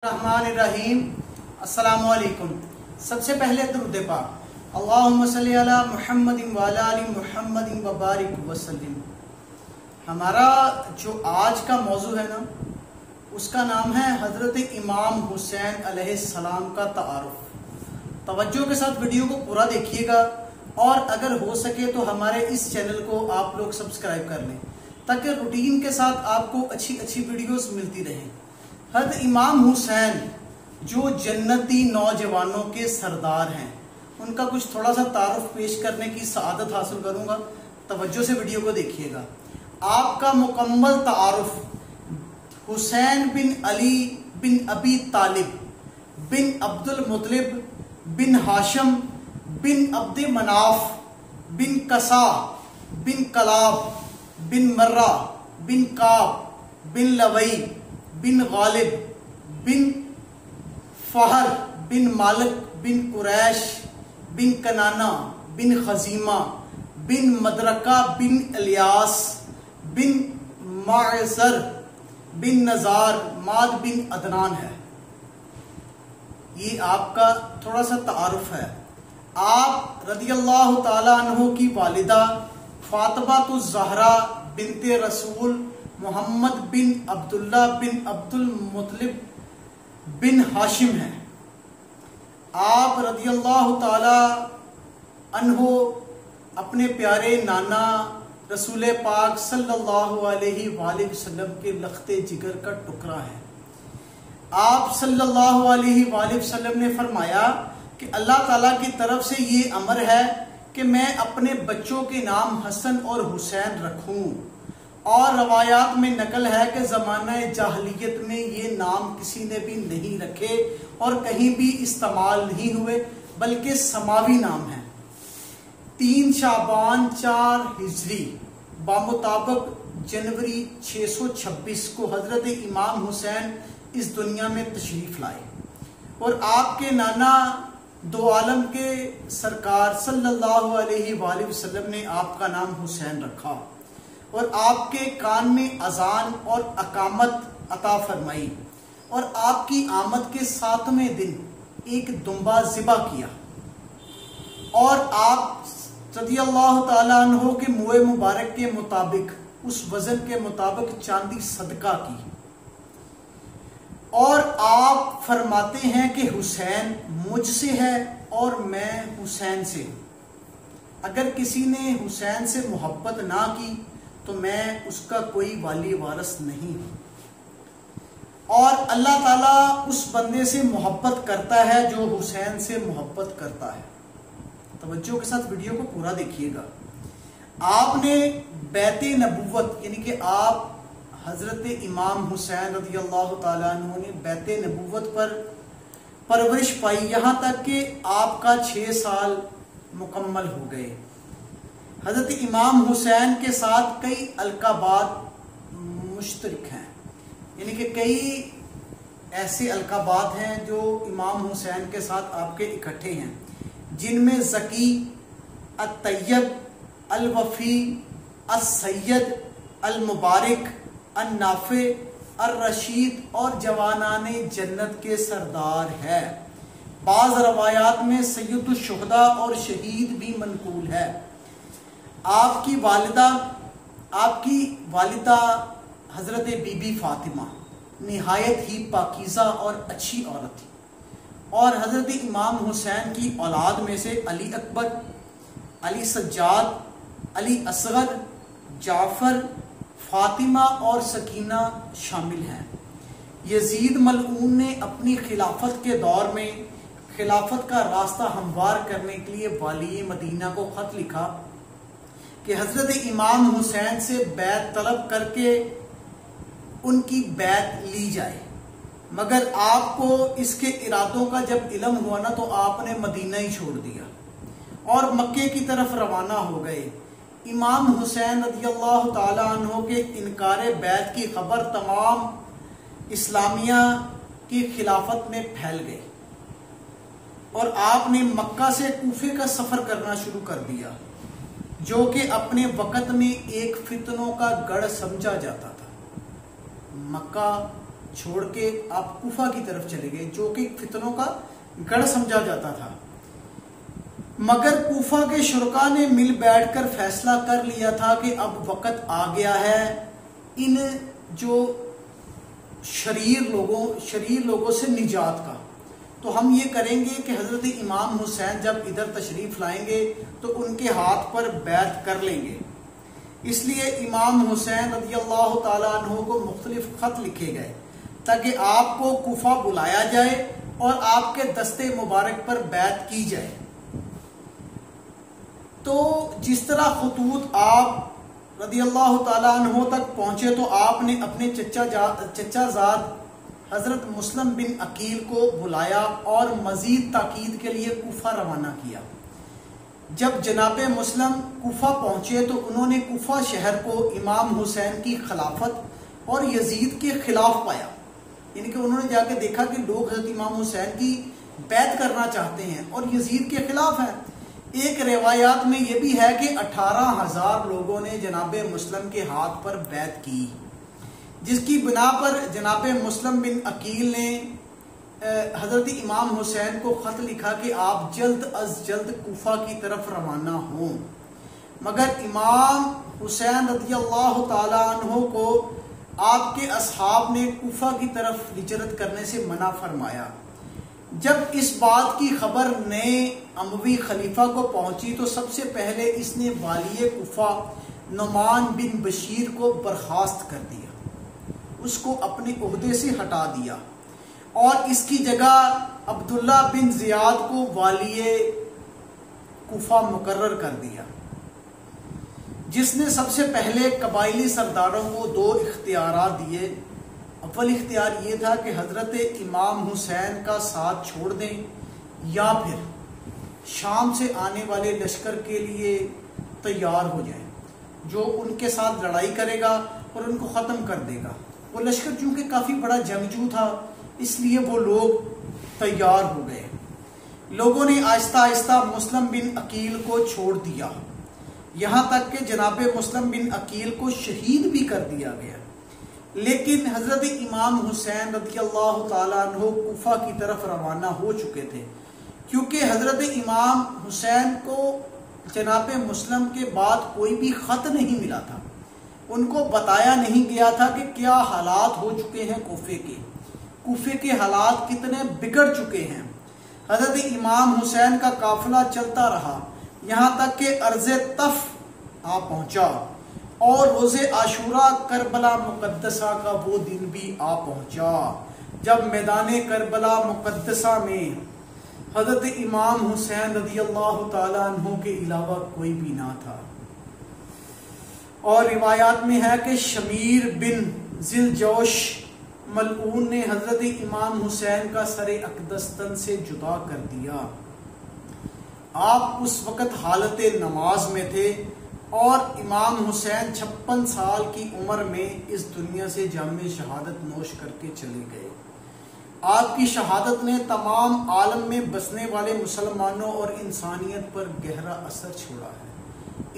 الرحمن الرحیم السلام علیکم۔ سب سے پہلے درود پاک اللہم صلی علی محمد وعلی آل محمد وبارک وسلم۔ ہمارا جو آج کا موضوع ہے نا اس کا نام ہے حضرت امام حسین علیہ السلام کا تعارف۔ توجہ کے ساتھ ویڈیو کو پورا دیکھیے گا اور اگر ہو سکے تو ہمارے اس چینل کو آپ لوگ سبسکرائب کر لیں تاکہ روٹین کے ساتھ آپ کو اچھی ویڈیوز ملتی رہیں۔ حضرت امام حسین جو جنتی نوجوانوں کے سردار ہیں ان کا کچھ تھوڑا سا تعارف پیش کرنے کی سعادت حاصل کروں گا۔ توجہ سے ویڈیو کو دیکھیے گا۔ آپ کا مکمل تعارف حسین بن علی بن ابی طالب بن عبد المطلب بن ہاشم بن عبد مناف بن قصا بن کلاب بن مرہ بن کعب بن لوئی بن غالب بن فہر بن مالک بن قریش بن کنانہ بن خزیمہ بن مدرکہ بن الیاس بن معذر بن نزار ماد بن عدنان ہے۔ یہ آپ کا تھوڑا سا تعارف ہے۔ آپ رضی اللہ تعالیٰ عنہ کی والدہ فاطمہ الزہرا بنت رسول محمد بن عبداللہ بن عبد المطلب بن ہاشم ہیں۔ آپ رضی اللہ تعالی عنہ اپنے پیارے نانا رسول پاک صلی اللہ علیہ وآلہ وسلم کے لخت جگر کا ٹکڑا ہے۔ آپ صلی اللہ علیہ وآلہ وسلم نے فرمایا کہ اللہ تعالیٰ کی طرف سے یہ امر ہے کہ میں اپنے بچوں کے نام حسن اور حسین رکھوں، اور روایات میں نقل ہے کہ زمانہ جاہلیت میں یہ نام کسی نے بھی نہیں رکھے اور کہیں بھی استعمال نہیں ہوئے بلکہ سماوی نام ہیں۔ 3 شعبان 4 ہجری بمطابق جنوری 626 کو حضرت امام حسین اس دنیا میں تشریف لائے اور آپ کے نانا دو عالم کے سرکار صلی اللہ علیہ وآلہ وسلم نے آپ کا نام حسین رکھا اور آپ کے کان میں اذان اور اقامت عطا فرمائی، اور آپ کی آمد کے 7ویں دن ایک دمبا ذبح کیا اور آپ رضی اللہ تعالیٰ عنہ کے موئے مبارک کے مطابق اس وزن کے مطابق چاندی صدقہ کی، اور آپ فرماتے ہیں کہ حسین مجھ سے ہے اور میں حسین سے ہوں۔ اگر کسی نے حسین سے محبت نہ کی تو میں اس کا کوئی والی وارث نہیں ہوں، اور اللہ تعالیٰ اس بندے سے محبت کرتا ہے جو حسین سے محبت کرتا ہے۔ توجہ کے ساتھ ویڈیو کو پورا دیکھیے گا۔ آپ نے بیت نبوت یعنی کہ آپ حضرت امام حسین رضی اللہ تعالیٰ عنہ نے بیت نبوت پر پرورش پائی یہاں تک کہ آپ کا 6 سال مکمل ہو گئے۔ حضرت امام حسین کے ساتھ کئی القابات مشترک ہیں، یعنی کہ کئی ایسے القابات ہیں جو امام حسین کے ساتھ آپ کے اکٹھے ہیں، جن میں ذکی، الطیب، الوفی، السید، المبارک، النافع، الرشید اور جوانان جنت کے سردار ہے۔ بعض روایات میں سید الشہداء اور شہید بھی منقول ہے۔ آپ کی والدہ حضرت بی بی فاطمہ نہایت ہی پاکیزہ اور اچھی عورت تھی، اور حضرت امام حسین کی اولاد میں سے علی اکبر، علی سجاد، علی اصغر، جعفر، فاطمہ اور سکینہ شامل ہیں۔ یزید ملعون نے اپنی خلافت کے دور میں خلافت کا راستہ ہموار کرنے کے لیے والی مدینہ کو خط لکھا کہ حضرت امام حسین سے بیعت طلب کر کے ان کی بیعت لی جائے، مگر آپ کو اس کے ارادوں کا جب علم ہوا نا تو آپ نے مدینہ ہی چھوڑ دیا اور مکے کی طرف روانہ ہو گئے۔ امام حسین رضی اللہ تعالیٰ عنہ کے انکار بیعت کی خبر تمام اسلامیہ کی خلافت میں پھیل گئی اور آپ نے مکہ سے کوفے کا سفر کرنا شروع کر دیا، جو کہ اپنے وقت میں ایک فتنوں کا گڑھ سمجھا جاتا تھا۔ مکہ چھوڑ کے آپ کوفہ کی طرف چلے گئے، جو کہ فتنوں کا گڑھ سمجھا جاتا تھا۔ مگر کوفہ کے شرکا نے مل بیٹھ کر فیصلہ کر لیا تھا کہ اب وقت آ گیا ہے ان جو شریر لوگوں سے نجات کا۔ تو ہم یہ کریں گے کہ حضرت امام حسین جب ادھر تشریف لائیں گے تو ان کے ہاتھ پر بیعت کر لیں گے۔ اس لیے امام حسین رضی اللہ تعالیٰ عنہ کو مختلف خط لکھے گئے تاکہ آپ کو کوفہ بلایا جائے اور آپ کے دستے مبارک پر بیعت کی جائے۔ تو جس طرح خطوط آپ رضی اللہ تعالیٰ عنہ تک پہنچے تو آپ نے اپنے چچا زاد حضرت مسلم بن عقیل کو بلایا اور مزید تاکید کے لیے کوفہ روانہ کیا۔ جب جناب مسلم کوفہ پہنچے تو انہوں نے کوفہ شہر کو امام حسین کی خلافت اور یزید کے خلاف پایا، یعنی کہ انہوں نے جا کے دیکھا کہ لوگ حضرت امام حسین کی بیعت کرنا چاہتے ہیں اور یزید کے خلاف ہیں۔ ایک روایات میں یہ بھی ہے کہ 18,000 لوگوں نے جناب مسلم کے ہاتھ پر بیعت کی، جس کی بنا پر جناب مسلم بن عقیل نے حضرت امام حسین کو خط لکھا کہ آپ جلد از جلد کوفہ کی طرف روانہ ہوں۔ مگر امام حسین رضی اللہ تعالیٰ عنہ کو آپ کے اصحاب نے کوفہ کی طرف ہجرت کرنے سے منع فرمایا۔ جب اس بات کی خبر نئے اموی خلیفہ کو پہنچی تو سب سے پہلے اس نے والی کوفہ نعمان بن بشیر کو برخاست کر دیا، اس کو اپنے عہدے سے ہٹا دیا اور اس کی جگہ عبداللہ بن زیاد کو والی کوفہ مقرر کر دیا، جس نے سب سے پہلے قبائلی سرداروں کو 2 اختیارات دیے۔ اول اختیار یہ تھا کہ حضرت امام حسین کا ساتھ چھوڑ دیں یا پھر شام سے آنے والے لشکر کے لیے تیار ہو جائیں، جو ان کے ساتھ لڑائی کرے گا اور ان کو ختم کر دے گا۔ وہ لشکر چونکہ کافی بڑا جنگجو تھا، اس لیے وہ لوگ تیار ہو گئے۔ لوگوں نے آہستہ آہستہ مسلم بن عقیل کو چھوڑ دیا، یہاں تک کہ جناب مسلم بن عقیل کو شہید بھی کر دیا گیا۔ لیکن حضرت امام حسین رضی اللہ تعالیٰ عنہ کوفہ کی طرف روانہ ہو چکے تھے، کیونکہ حضرت امام حسین کو جناب مسلم کے بعد کوئی بھی خط نہیں ملا تھا، ان کو بتایا نہیں گیا تھا کہ کیا حالات ہو چکے ہیں کوفے کے حالات کتنے بگڑ چکے ہیں۔ حضرت امام حسین کا قافلہ چلتا رہا یہاں تک کہ ارض طف آ پہنچا اور روز عاشوراء کربلا مقدسہ کا وہ دن بھی آ پہنچا جب میدان کربلا مقدسہ میں حضرت امام حسین رضی اللہ تعالیٰ عنہ کے علاوہ کوئی بھی نہ تھا۔ اور روایات میں ہے کہ شمیر بن ذیلجوش ملعون نے حضرت امام حسین کا سر اقدس تن سے جدا کر دیا۔ آپ اس وقت حالت نماز میں تھے اور امام حسین 56 سال کی عمر میں اس دنیا سے جام شہادت نوش کر کے چلے گئے۔ آپ کی شہادت نے تمام عالم میں بسنے والے مسلمانوں اور انسانیت پر گہرا اثر چھوڑا ہے۔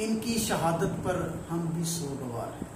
ان کی شہادت پر ہم بھی سوگوار ہیں۔